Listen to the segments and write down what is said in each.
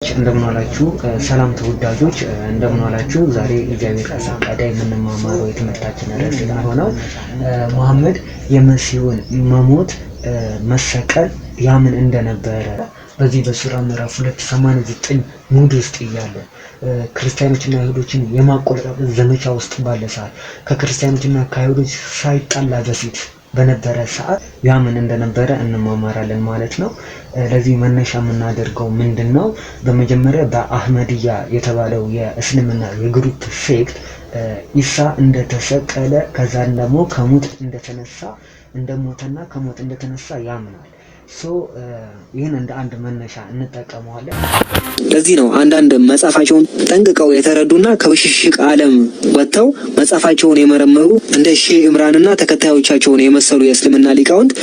እንደምን ዋላችሁ ሰላም ተወዳጆች እንደምን ዋላችሁ። ዛሬ እግዚአብሔር ከፈቀደ የምንማማረው የትምህርታችን ርዕስ የሚሆነው መሐመድ የመሲሁን መሞት መሰቀል ያምን እንደነበረ በዚህ በሱራ ምዕራፍ 289 ሙድ ውስጥ እያለ ክርስቲያኖችና አይሁዶችን የማቆለጳጰስ ዘመቻ ውስጥ ባለ ሰዓት ከክርስቲያኖችና ከአይሁዶች ሳይጣላ በፊት በነበረ ሰዓት ያምን እንደነበረ እንማማራለን ማለት ነው። ለዚህ መነሻ የምናደርገው ምንድነው? በመጀመሪያ በአህመድያ የተባለው የእስልምና የግሩፕ ሴክት ኢሳ እንደተሰቀለ ከዛን ደግሞ ከሞት እንደተነሳ እንደሞተና ከሞት እንደተነሳ ያምናል። ይህን እንደ አንድ መነሻ እንጠቀመዋለን። ለዚህ ነው አንዳንድ መጻፋቸውን ጠንቅቀው የተረዱና ከብሽሽቅ ዓለም ወጥተው መጻፋቸውን የመረመሩ እንደ ሼህ ኢምራንና ተከታዮቻቸውን የመሰሉ የእስልምና ሊቃውንት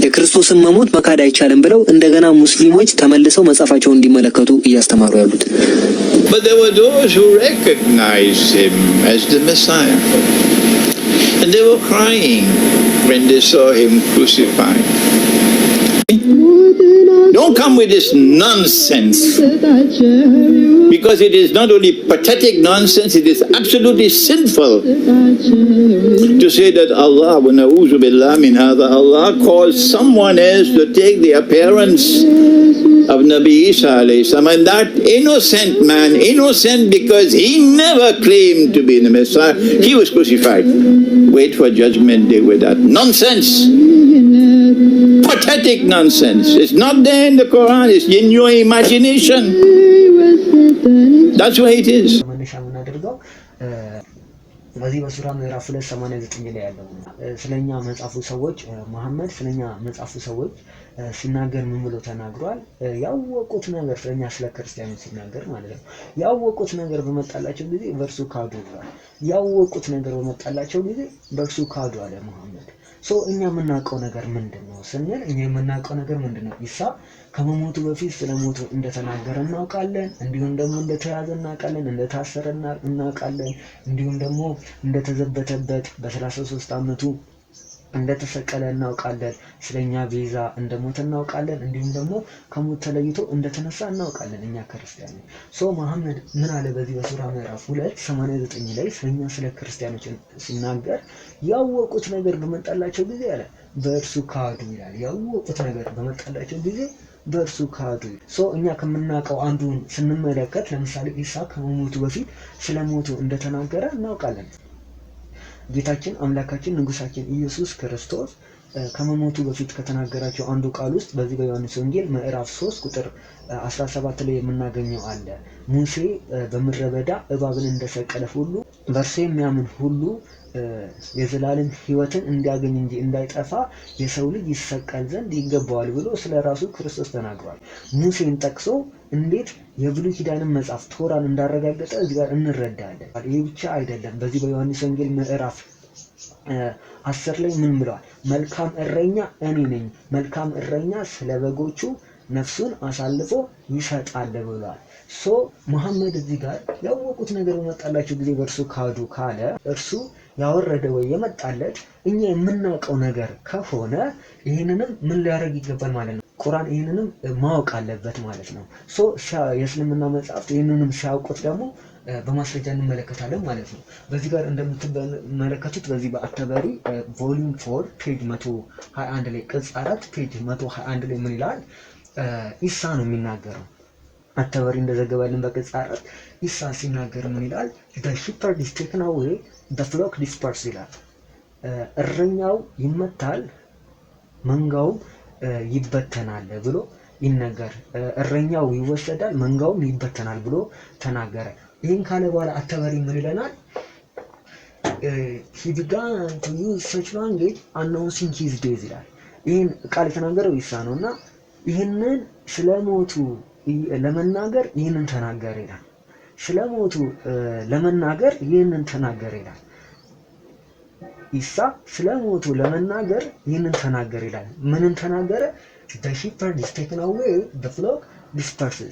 የክርስቶስን መሞት መካድ አይቻልም ብለው እንደገና ሙስሊሞች ተመልሰው መጻፋቸውን እንዲመለከቱ እያስተማሩ ያሉት። But there were those who recognized him as the Messiah. And they were crying when they saw him crucified. Don't come with this nonsense, because it is not only pathetic nonsense, it is absolutely sinful to say that Allah calls someone else to take the appearance of Nabi Isa alayhi salam, and that innocent man, innocent because he never claimed to be the Messiah, he was crucified. Wait for judgment day with that nonsense. Pathetic nonsense. It's not there in the Quran, it's in your imagination. That's why it is. በዚህ በሱራ ምዕራፍ 289 ላይ ያለው ስለኛ መጻፉ ሰዎች መሐመድ ስለኛ መጻፉ ሰዎች ሲናገር ምን ብሎ ተናግሯል? ያወቁት ነገር ስለኛ ስለ ክርስቲያኖች ሲናገር ማለት ነው። ያወቁት ነገር በመጣላቸው ጊዜ በእርሱ ካዱ ብሏል። ያወቁት ነገር በመጣላቸው ጊዜ በእርሱ ካዱ አለ መሐመድ። እኛ የምናውቀው ነገር ምንድነው ስንል እኛ የምናውቀው ነገር ምንድነው? ኢሳ ከመሞቱ በፊት ስለሞቱ እንደተናገረ እናውቃለን። እንዲሁም ደግሞ እንደተያዘ እናውቃለን፣ እንደታሰረ እናውቃለን። እንዲሁም ደግሞ እንደተዘበተበት በ33 ዓመቱ እንደተሰቀለ እናውቃለን። ስለኛ ቤዛ እንደሞተ እናውቃለን። እንዲሁም ደግሞ ከሞት ተለይቶ እንደተነሳ እናውቃለን እኛ ክርስቲያኖች። መሐመድ ምን አለ በዚህ በሱራ ምዕራፍ 289 ላይ ስለኛ ስለ ክርስቲያኖች ሲናገር ያወቁት ነገር በመጣላቸው ጊዜ አለ በእርሱ ካዱ ይላል። ያወቁት ነገር በመጣላቸው ጊዜ በእርሱ ካዱ። እኛ ከምናውቀው አንዱን ስንመለከት ለምሳሌ ኢሳ ከመሞቱ በፊት ስለሞቱ እንደተናገረ እናውቃለን። ጌታችን አምላካችን ንጉሳችን ኢየሱስ ክርስቶስ ከመሞቱ በፊት ከተናገራቸው አንዱ ቃል ውስጥ በዚህ በዮሐንስ ወንጌል ምዕራፍ 3 ቁጥር 17 ላይ የምናገኘው አለ። ሙሴ በምድረ በዳ እባብን እንደሰቀለ ሁሉ በእርሱ የሚያምን ሁሉ የዘላለም ሕይወትን እንዲያገኝ እንጂ እንዳይጠፋ የሰው ልጅ ይሰቀል ዘንድ ይገባዋል ብሎ ስለራሱ ክርስቶስ ተናግሯል። ሙሴን ጠቅሶ እንዴት የብሉይ ኪዳንን መጽሐፍ ቶራን እንዳረጋገጠ እዚህ ጋር እንረዳለን። ይህ ብቻ አይደለም። በዚህ በዮሐንስ ወንጌል ምዕራፍ 10 ላይ ምን ብለዋል? መልካም እረኛ እኔ ነኝ፣ መልካም እረኛ ስለ በጎቹ ነፍሱን አሳልፎ ይሰጣል ብሏል። መሐመድ እዚህ ጋር ያወቁት ነገር በመጣላቸው ጊዜ በእርሱ ካዱ ካለ እርሱ ያወረደ ወይ የመጣለት እኛ የምናውቀው ነገር ከሆነ ይህንንም ምን ሊያደርግ ይገባል ማለት ነው? ቁርአን ይህንንም ማወቅ አለበት ማለት ነው። የእስልምና መጽሐፍት ይህንንም ሲያውቁት ደግሞ በማስረጃ እንመለከታለን ማለት ነው። በዚህ ጋር እንደምትመለከቱት በዚህ በአተበሪ ቮሊዩም 4 ፔጅ 121 ላይ ቅጽ 4 ፔጅ 121 ላይ ምን ይላል? ኢሳ ነው የሚናገረው። አተበሪ እንደዘገበልን በቅጽ 4 ኢሳ ሲናገር ምን ይላል? the shepherd is taken away, the flock disperse ይላል። እረኛው ይመታል መንጋውም ይበተናል ብሎ ይነገር። እረኛው ይወሰዳል መንጋውም ይበተናል ብሎ ተናገረ። ይህን ካለ በኋላ አተበሪ ምን ይለናል? he began to use such language announcing his death ይላል። ይህን ቃል የተናገረው ኢሳ ነውና ይህንን ስለሞቱ ለመናገር ይህንን ተናገረ ይላል። ስለሞቱ ለመናገር ይህንን ተናገረ ይላል። ኢሳ ስለሞቱ ለመናገር ይህንን ተናገረ ይላል። ምንን ተናገረ? the shepherd is taken away, the flock disperses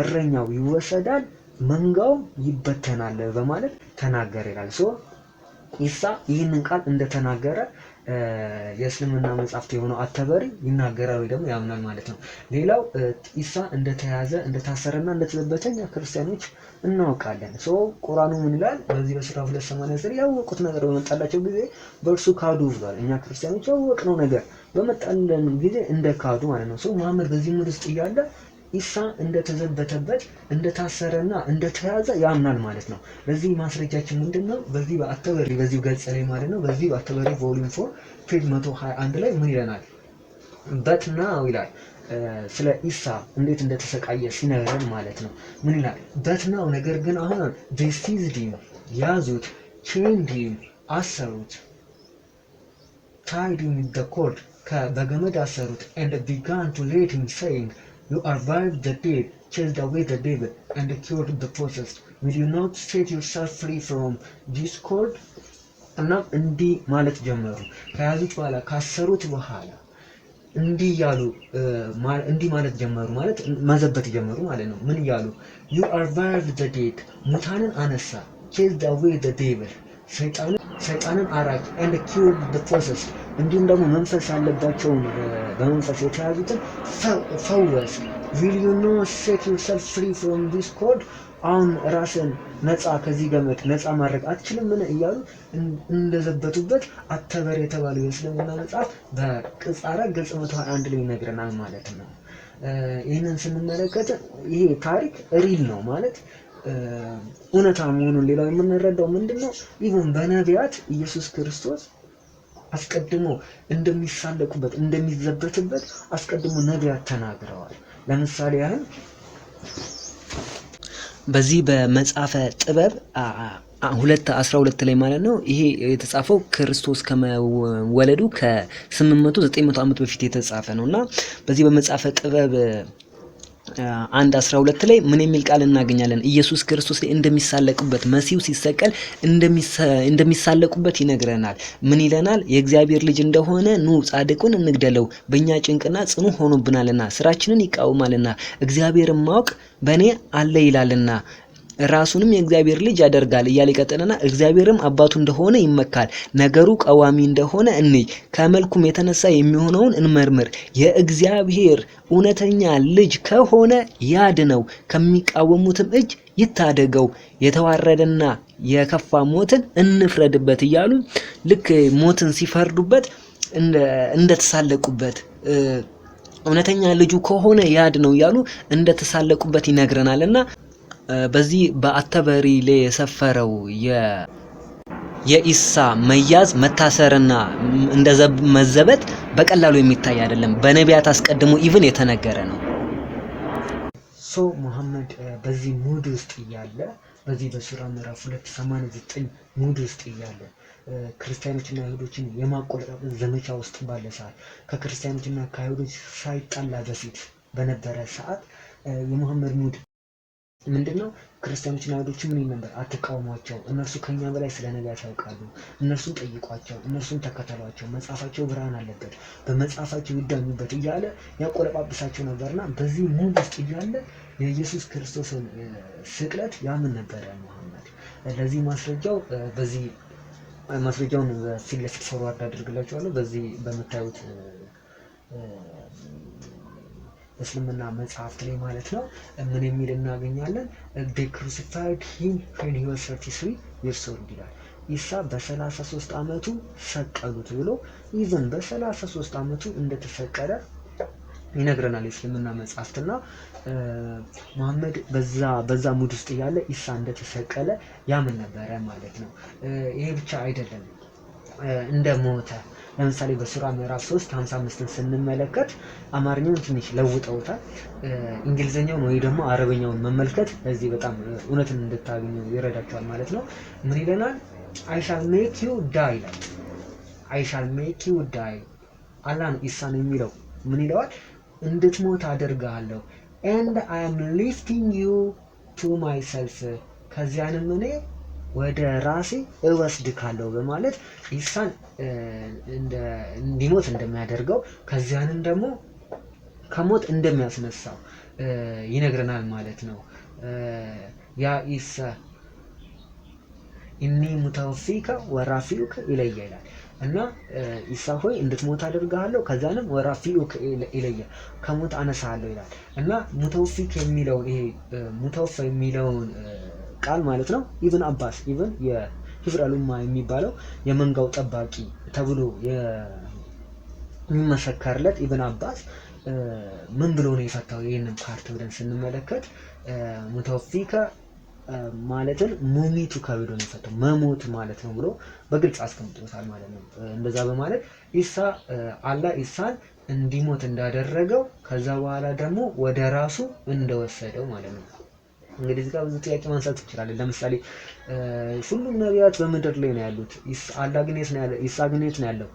እረኛው ይወሰዳል መንጋው ይበተናል በማለት ተናገረ ይላል። ኢሳ ይህንን ቃል እንደተናገረ የእስልምና መጽሐፍት የሆነው አተበሪ ይናገራል ወይ ደግሞ ያምናል ማለት ነው። ሌላው ኢሳ እንደተያዘ እንደታሰረና እንደተዘበተ እኛ ክርስቲያኖች እናውቃለን። ቁርአኑ ምን ይላል? በዚህ በሱራ 289 ያወቁት ነገር በመጣላቸው ጊዜ በእርሱ ካዱ ብሏል። እኛ ክርስቲያኖች ያወቅነው ነገር በመጣልን ጊዜ እንደ ካዱ ማለት ነው። መሐመድ በዚህ ሙድ ውስጥ እያለ ኢሳ እንደተዘበተበት እንደታሰረና እንደተያዘ ያምናል ማለት ነው። ለዚህ ማስረጃችን ምንድነው? በዚህ በአተበሪ በዚህ ገጽ ላይ ማለት ነው። በዚህ በአተበሪ ቮሊዩም 4 ፔጅ 121 ላይ ምን ይለናል? በት ናው ይላል ስለ ኢሳ እንዴት እንደተሰቃየ ሲነግረን ማለት ነው። ምን ይላል? በት ናው ነገር ግን አሁን they seized him ያዙት፣ chained him አሰሩት፣ tied him with the cord በገመድ አሰሩት and began to lead him saying you revived the dead, chased away the devil, and cured the possessed. Will you not set yourself free from this cord? እና እንዲህ ማለት ጀመሩ። ከያዙት በኋላ ካሰሩት በኋላ እንዲህ ማለት ጀመሩ ማለት መዘበት ጀመሩ ማለት ነው። ምን እያሉ? you revived the dead ሙታንን አነሳ፣ chased away the devil ሰይጣንን አራጅ and cured the possessed እንዲሁም ደግሞ መንፈስ ያለባቸውን በመንፈስ የተያዙትን ፈወስ። will you not set yourself free from this cord? አሁን ራስን ነፃ ከዚህ ገመድ ነፃ ማድረግ አትችልም ምን እያሉ እንደዘበቱበት አተበሪ የተባለው የእስልምና መጽሐፍ በቅጽ 4 ገጽ 121 ላይ ይነግረናል ማለት ነው። ይህንን ስንመለከት ይሄ ታሪክ ሪል ነው ማለት እውነታ መሆኑን ሌላው የምንረዳው ምንድነው? ኢቭን በነቢያት ኢየሱስ ክርስቶስ አስቀድሞ እንደሚሳለቁበት እንደሚዘበትበት አስቀድሞ ነቢያት ተናግረዋል። ለምሳሌ ያህል በዚህ በመጽሐፈ ጥበብ 2:12 ላይ ማለት ነው። ይሄ የተጻፈው ክርስቶስ ከመወለዱ ከ800 900 ዓመት በፊት የተጻፈ ነውና በዚህ በመጽሐፈ ጥበብ 1:12 ላይ ምን የሚል ቃል እናገኛለን? ኢየሱስ ክርስቶስ ላይ እንደሚሳለቁበት መሲሁ ሲሰቀል እንደሚሳለቁበት ይነግረናል። ምን ይለናል? የእግዚአብሔር ልጅ እንደሆነ ኑ ጻድቁን እንግደለው፣ በእኛ ጭንቅና ጽኑ ሆኖብናልና ስራችንን ይቃወማልና እግዚአብሔርን ማወቅ በእኔ አለ ይላልና ራሱንም የእግዚአብሔር ልጅ ያደርጋል እያለ ይቀጥልና እግዚአብሔርም አባቱ እንደሆነ ይመካል፣ ነገሩ ቀዋሚ እንደሆነ እንይ፣ ከመልኩም የተነሳ የሚሆነውን እንመርምር፣ የእግዚአብሔር እውነተኛ ልጅ ከሆነ ያድነው፣ ከሚቃወሙትም እጅ ይታደገው፣ የተዋረደና የከፋ ሞትን እንፍረድበት እያሉ ልክ ሞትን ሲፈርዱበት እንደተሳለቁበት እውነተኛ ልጁ ከሆነ ያድነው እያሉ እንደተሳለቁበት ይነግረናልና በዚህ በአተበሪ ላይ የሰፈረው የኢሳ መያዝ መታሰርና መዘበት በቀላሉ የሚታይ አይደለም። በነቢያት አስቀድሞ ኢቭን የተነገረ ነው። መሐመድ በዚህ ሙድ ውስጥ እያለ በዚህ በሱራ ምዕራፍ 289 ሙድ ውስጥ እያለ ክርስቲያኖችና አይሁዶችን የማቆለጳጰስ ዘመቻ ውስጥ ባለ ሰዓት ከክርስቲያኖችና ከአይሁዶች ሳይጣላ በፊት በነበረ ሰዓት የመሐመድ ሙድ ምንድነው? ክርስቲያኖችና አይሁዶች ምን ነበር? አትቃወሟቸው፣ እነርሱ ከኛ በላይ ስለ ነቢያት ያውቃሉ፣ እነርሱን ጠይቋቸው፣ እነርሱን ተከተሏቸው፣ መጽሐፋቸው ብርሃን አለበት፣ በመጽሐፋቸው ይዳኙበት እያለ ያቆለጳጵሳቸው ነበርና በዚህ ሙድ ውስጥ እያለ የኢየሱስ ክርስቶስን ስቅለት ያምን ነበረ መሐመድ። ለዚህ ማስረጃው በዚህ ማስረጃውን ፊት ለፊት ፎርዋርድ አድርግላችኋለሁ። በዚህ በምታዩት እስልምና መጽሐፍት ላይ ማለት ነው ምን የሚል እናገኛለን? they crucified him when he was 33 years old ይላል። ኢሳ በ33 ዓመቱ ሰቀሉት ብሎ ኢቭን በ33 ዓመቱ እንደተሰቀለ ይነግረናል የእስልምና መጽሐፍትና መሐመድ በዛ ሙድ ውስጥ ያለ ኢሳ እንደተሰቀለ ያምን ነበረ ማለት ነው። ይሄ ብቻ አይደለም እንደሞተ ለምሳሌ በሱራ ምዕራፍ 3:55 ስንመለከት አማርኛውን ትንሽ ለውጠውታል። እንግሊዘኛውን ወይ ደግሞ አረበኛውን መመልከት እዚህ በጣም እውነትን እንድታገኙ ይረዳቸዋል ማለት ነው። ምን ይለናል? I shall make you die ይላል። I shall make you die አላህ ነው ኢሳን የሚለው ምን ይለዋል? እንድትሞት አደርጋለሁ and I am lifting you to myself ከዚያንም እኔ ወደ ራሴ እወስድካለሁ በማለት ኢሳን እንዲሞት እንደሚያደርገው ከዚያንም ደግሞ ከሞት እንደሚያስነሳው ይነግረናል ማለት ነው። ያ ኢሳ ኢኒ ሙተወፊከ ወራፊኡከ ኢለየ ይላል። እና ኢሳ ሆይ እንድትሞት አደርግሃለሁ ከዛንም ወራፊኡከ ኢለየ ከሞት አነሳሃለሁ ይላል። እና ሙተውፊክ የሚለውን ይሄ ሙተውፈ የሚለውን ቃል ማለት ነው ኢብን አባስ ኢብን የሂብር አልኡማ የሚባለው የመንጋው ጠባቂ ተብሎ የሚመሰከርለት ኢብን አባስ ምን ብሎ ነው የፈታው? ይሄንን ፓርት ብለን ስንመለከት ሙተውፊከ ማለትን ሙሚቱ ከብዶ ነው የፈታው መሞት ማለት ነው ብሎ በግልጽ አስቀምጦታል ማለት ነው። እንደዛ በማለት ኢሳ አላህ ኢሳን እንዲሞት እንዳደረገው ከዛ በኋላ ደግሞ ወደ ራሱ እንደወሰደው ማለት ነው። እንግዲህ እዚህ ጋር ብዙ ጥያቄ ማንሳት እንችላለን። ለምሳሌ ሁሉም ነቢያት በምድር ላይ ነው ያሉት። አላህ ግን የት ነው ያለው? ኢሳ ግን የት ነው ያለው?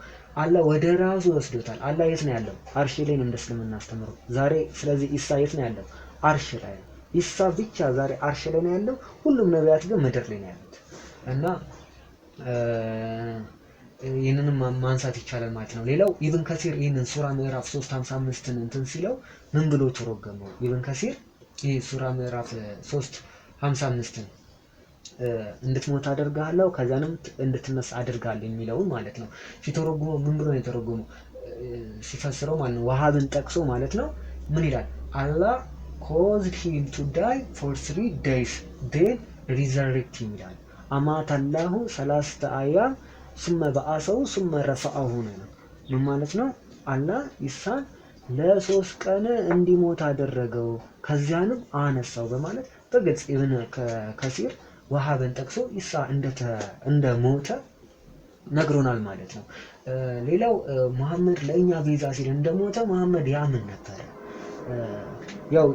አላህ ወደ ራሱ ወስዶታል። አላህ የት ነው ያለው? አርሽ ላይ ነው እንደ እስልምና አስተምሮ ዛሬ። ስለዚህ ኢሳ የት ነው ያለው? አርሽ ላይ ነው። ኢሳ ብቻ ዛሬ አርሽ ላይ ነው ያለው። ሁሉም ነቢያት ግን ምድር ላይ ነው ያሉት እና ይህንንም ማንሳት ይቻላል ማለት ነው። ሌላው ኢብን ከሲር ይህንን ሱራ ምዕራፍ 3:55 እንትን ሲለው ምን ብሎ ተረጎመው? ኢብን ከሲር ይህ ሱራ ምዕራፍ 3:55 እንድትሞት አደርጋለሁ ከዛንም እንድትነሳ አደርጋለሁ የሚለውን ማለት ነው ሲተረጉመው ምን ብሎ ነው የተረጎመው? ሲፈስረው ማለት ነው ወሃብን ጠቅሶ ማለት ነው ምን ይላል? አላህ caused him to die for 3 days then resurrect him ይላል። አማተላሁ 3 አያም ثم በአሰው ثم ረፈዐሁ ነው። ምን ማለት ነው? አላህ ኢሳን ለ3 ቀን እንዲሞት አደረገው ከዚያንም አነሳው በማለት በግልጽ ኢብን ከሲር ወሃብን ጠቅሶ ኢሳ እንደሞተ ነግሮናል ማለት ነው። ሌላው መሐመድ ለእኛ ቤዛ ሲል እንደሞተ መሐመድ ያምን ነበር። ያው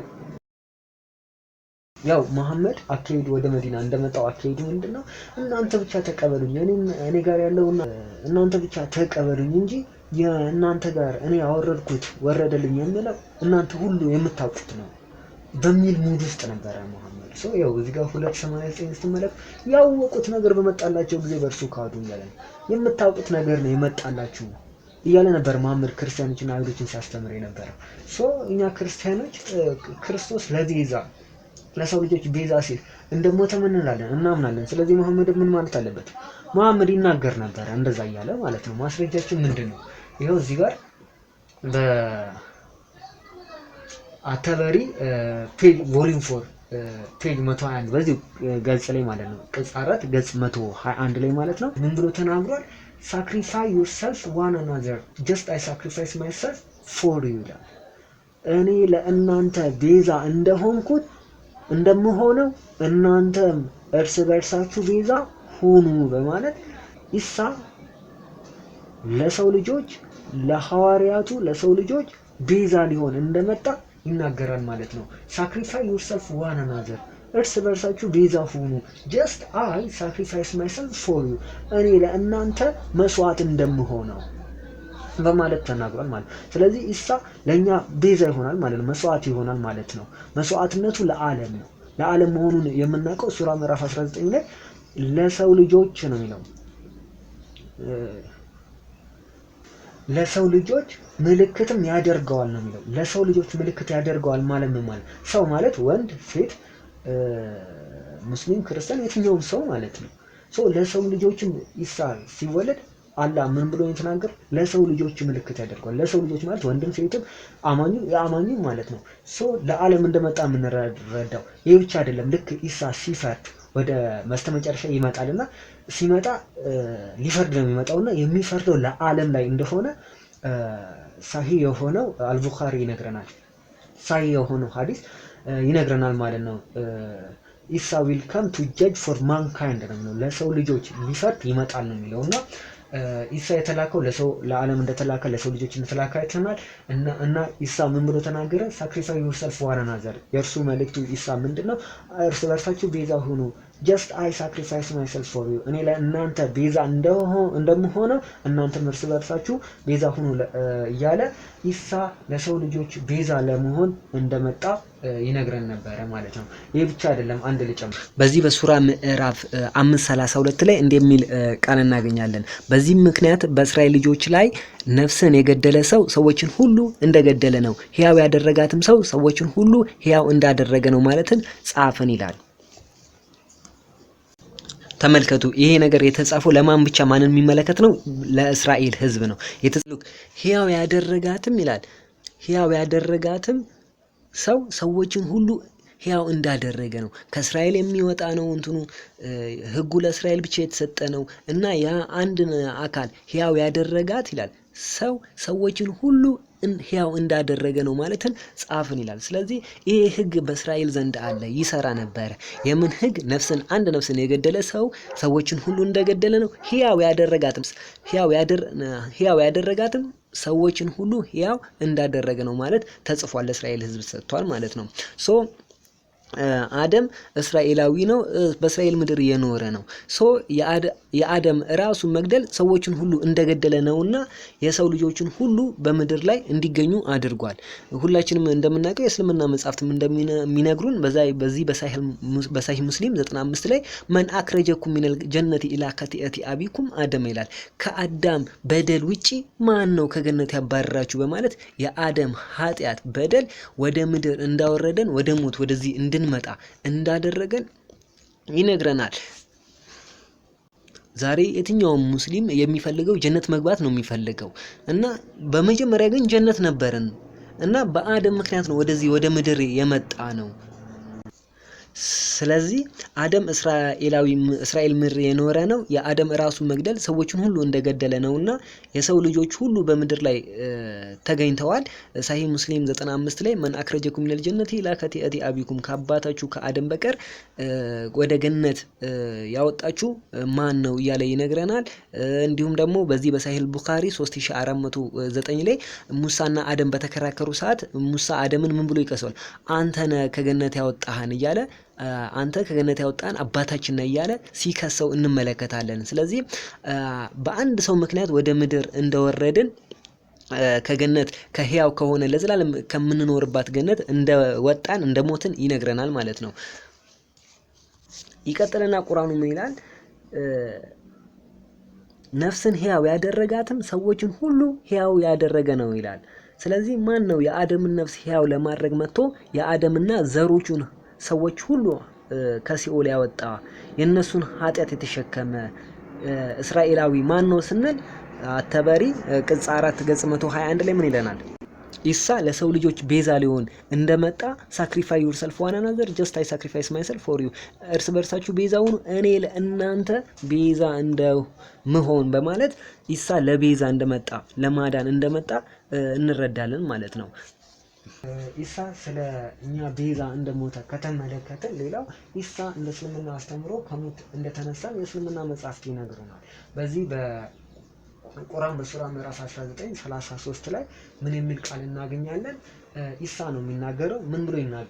መሐመድ አካሄዱ ወደ መዲና እንደመጣው አካሄዱ ምንድነው? እናንተ ብቻ ተቀበሉኝ፣ እኔ ጋር ያለውና እናንተ ብቻ ተቀበሉኝ እንጂ የእናንተ ጋር እኔ አወረድኩት ወረደልኝ የምለው እናንተ ሁሉ የምታውቁት ነው በሚል ሙድ ውስጥ ነበረ መሐመድ። ያው እዚህ ጋር 2:89 ስትመለከቱ ያወቁት ነገር በመጣላቸው ጊዜ በእርሱ ካዱ እያለ ነው። የምታውቁት ነገር ነው የመጣላችሁ እያለ ነበር መሐመድ ክርስቲያኖችና አይሁዶችን ሲያስተምር የነበረው። እኛ ክርስቲያኖች ክርስቶስ ለሰው ልጆች ቤዛ ሲል እንደሞተ ምን እንላለን? እናምናለን። ስለዚህ መሐመድ ምን ማለት አለበት? መሐመድ ይናገር ነበር እንደዛ እያለ ማለት ነው። ማስረጃችን ምንድነው? ይሄው እዚህ ጋር በአተበሪ ፔጅ ቮሊዩም 4 ፔጅ 121 በዚህ ገጽ ላይ ማለት ነው ቅጽ 4 ገጽ 121 ላይ ማለት ነው ምን ብሎ ተናግሯል? sacrifice yourself one another just I sacrifice myself for you ይላል። እኔ ለእናንተ ቤዛ እንደምሆነው እናንተም እርስ በርሳችሁ ቤዛ ሁኑ በማለት ኢሳ ለሰው ልጆች ለሐዋርያቱ ለሰው ልጆች ቤዛ ሊሆን እንደመጣ ይናገራል ማለት ነው። sacrifice yourself one another እርስ በርሳችሁ ቤዛ ሁኑ just I sacrifice myself for you እኔ ለእናንተ መስዋዕት እንደምሆነው በማለት ተናግሯል ማለት። ስለዚህ ኢሳ ለኛ ቤዛ ይሆናል ማለት ነው፣ መስዋዕት ይሆናል ማለት ነው። መስዋዕትነቱ ለዓለም ነው። ለዓለም መሆኑን የምናውቀው ሱራ ምዕራፍ 19 ላይ ለሰው ልጆች ነው የሚለው። ለሰው ልጆች ምልክትም ያደርገዋል ነው የሚለው። ለሰው ልጆች ምልክት ያደርገዋል ማለት ምን ማለት? ሰው ማለት ወንድ፣ ሴት፣ ሙስሊም፣ ክርስቲያን የትኛውም ሰው ማለት ነው። ለሰው ልጆችም ኢሳ ሲወለድ አላህ ምን ብሎ የተናገረ? ለሰው ልጆች ምልክት ያደርገዋል። ለሰው ልጆች ማለት ወንድም ሴትም አማኙ የአማኙ ማለት ነው። ለዓለም እንደመጣ የምንረዳው ይህ ብቻ አይደለም። ልክ ኢሳ ሲፈርድ ወደ መስተመጨረሻ ይመጣልና ሲመጣ ሊፈርድ ነው የሚመጣውና የሚፈርደው ለዓለም ላይ እንደሆነ ሳሂህ የሆነው አልቡኻሪ ይነግረናል። ሳሂህ የሆነው ሐዲስ ይነግረናል ማለት ነው። ኢሳ ዊል ካም ቱ ጀጅ ፎር ማንካይንድ ነው፣ ለሰው ልጆች ሊፈርድ ይመጣል ነው የሚለውና ኢሳ የተላከው ለዓለም እንደተላከ ለሰው ልጆች እንደተላከ አይተናል። እና ኢሳ ምን ብሎ ተናገረ? sacrifice yourself one another የእርሱ መልእክቱ ኢሳ ምንድነው? እርስ በርሳችሁ ቤዛ ሁኑ just I sacrifice myself for you እኔ ለእናንተ ቤዛ እንደምሆነው እናንተም እርስ በርሳችሁ ቤዛ ሁኑ እያለ ኢሳ ለሰው ልጆች ቤዛ ለመሆን እንደመጣ ይነግረን ነበረ ማለት ነው። ይህ ብቻ አይደለም፣ አንድ ልጨምር። በዚህ በሱራ ምዕራፍ 5:32 ላይ እንደሚል ቃል እናገኛለን። በዚህ ምክንያት በእስራኤል ልጆች ላይ ነፍስን የገደለ ሰው ሰዎችን ሁሉ እንደገደለ ነው፣ ሕያው ያደረጋትም ሰው ሰዎችን ሁሉ ሕያው እንዳደረገ ነው ማለትን ጻፈን ይላል። ተመልከቱ ይሄ ነገር የተጻፈው ለማን ብቻ ማንን የሚመለከት ነው? ለእስራኤል ህዝብ ነው። ሕያው ያደረጋትም ይላል ሕያው ያደረጋትም ሰው ሰዎችን ሁሉ ሕያው እንዳደረገ ነው። ከእስራኤል የሚወጣ ነው እንትኑ ህጉ ለእስራኤል ብቻ የተሰጠ ነው እና ያ አንድን አካል ሕያው ያደረጋት ይላል ሰዎችን ሁሉ ሕያው እንዳደረገ ነው ማለትን ጻፍን ይላል። ስለዚህ ይሄ ህግ በእስራኤል ዘንድ አለ ይሰራ ነበረ። የምን ህግ? አንድ ነፍስን የገደለ ሰው ሰዎችን ሁሉ እንደገደለ ነው። ሕያው ያደረጋትም ሰዎችን ሁሉ ሕያው እንዳደረገ ነው ማለት ተጽፏል። ለእስራኤል ህዝብ ሰጥቷል ማለት ነው። አደም እስራኤላዊ ነው። በእስራኤል ምድር የኖረ ነው። የአደም ራሱን መግደል ሰዎችን ሁሉ እንደገደለ ነውና የሰው ልጆችን ሁሉ በምድር ላይ እንዲገኙ አድርጓል። ሁላችንም እንደምናውቀው የእስልምና መጻሕፍትም እንደሚነግሩን በዚህ በሳሂህ ሙስሊም 95 ላይ መን አክረጀኩም ሚነል ጀነቲ ኢላ ከቲአቲ አቢኩም አደም ይላል። ከአዳም በደል ውጪ ማን ነው ከገነት ያባረራችሁ በማለት የአደም ኃጢአት በደል ወደ ምድር እንዳወረደን ወደ ሞት ወደዚህ እንድንመጣ እንዳደረገን ይነግረናል። ዛሬ የትኛውም ሙስሊም የሚፈልገው ጀነት መግባት ነው የሚፈልገው እና በመጀመሪያ ግን ጀነት ነበርን እና በአደም ምክንያት ነው ወደዚህ ወደ ምድር የመጣ ነው። ስለዚህ አደም እስራኤል ምድር የኖረ ነው። የአደም ራሱን መግደል ሰዎችን ሁሉ እንደገደለ ነውና የሰው ልጆች ሁሉ በምድር ላይ ተገኝተዋል። ሳሂህ ሙስሊም 95 ላይ መን አክረጀኩም ሚነል ጀነቲ ኢላ ከቲአቲ አቢኩም ከአባታችሁ ከአደም በቀር ወደ ገነት ያወጣችሁ ማን ነው እያለ ይነግረናል። እንዲሁም ደግሞ በዚህ በሳሂህ ቡኻሪ 3409 ላይ ሙሳና አደም በተከራከሩ ሰዓት ሙሳ አደምን ምን ብሎ ይቀሰዋል? አንተ ነህ ከገነት ያወጣህን እያለ አንተ ከገነት ያወጣን አባታችን ነህ እያለ ሲከሰው እንመለከታለን። ስለዚህ በአንድ ሰው ምክንያት ወደ ምድር እንደወረድን ከገነት ከሕያው ከሆነ ለዘላለም ከምንኖርባት ገነት እንደወጣን እንደሞትን ይነግረናል ማለት ነው። ይቀጥልና ቁርአኑ ምን ይላል? ነፍስን ሕያው ያደረጋትም ሰዎችን ሁሉ ሕያው ያደረገ ነው ይላል። ስለዚህ ማን ነው የአደምን ነፍስ ሕያው ለማድረግ መጥቶ የአደምና ዘሮቹን ሰዎች ሁሉ ከሲኦል ያወጣ የነሱን ኃጢአት የተሸከመ እስራኤላዊ ማን ነው ስንል አተበሪ ቅጽ 4 ገጽ 121 ላይ ምን ይለናል? ኢሳ ለሰው ልጆች ቤዛ ሊሆን እንደመጣ ሳክሪፋይ ዩርሰልፍ ዋን አናዘር ጀስት አይ ሳክሪፋይስ ማይሰልፍ ፎር ዩ እርስ በርሳችሁ ቤዛ ሁኑ እኔ ለእናንተ ቤዛ እንደምሆን በማለት ኢሳ ለቤዛ እንደመጣ ለማዳን እንደመጣ እንረዳለን ማለት ነው። ኢሳ ስለ እኛ ቤዛ እንደሞተ ከተመለከተ ሌላው ኢሳ እንደ እስልምና አስተምሮ ከሞት እንደተነሳ የእስልምና መጻሕፍት ይነግሩናል። በዚህ በቁርአን በሱራ ምዕራፍ 19 33 ላይ ምን የሚል ቃል እናገኛለን? ኢሳ ነው የሚናገረው። ምን ብሎ ይናገራል?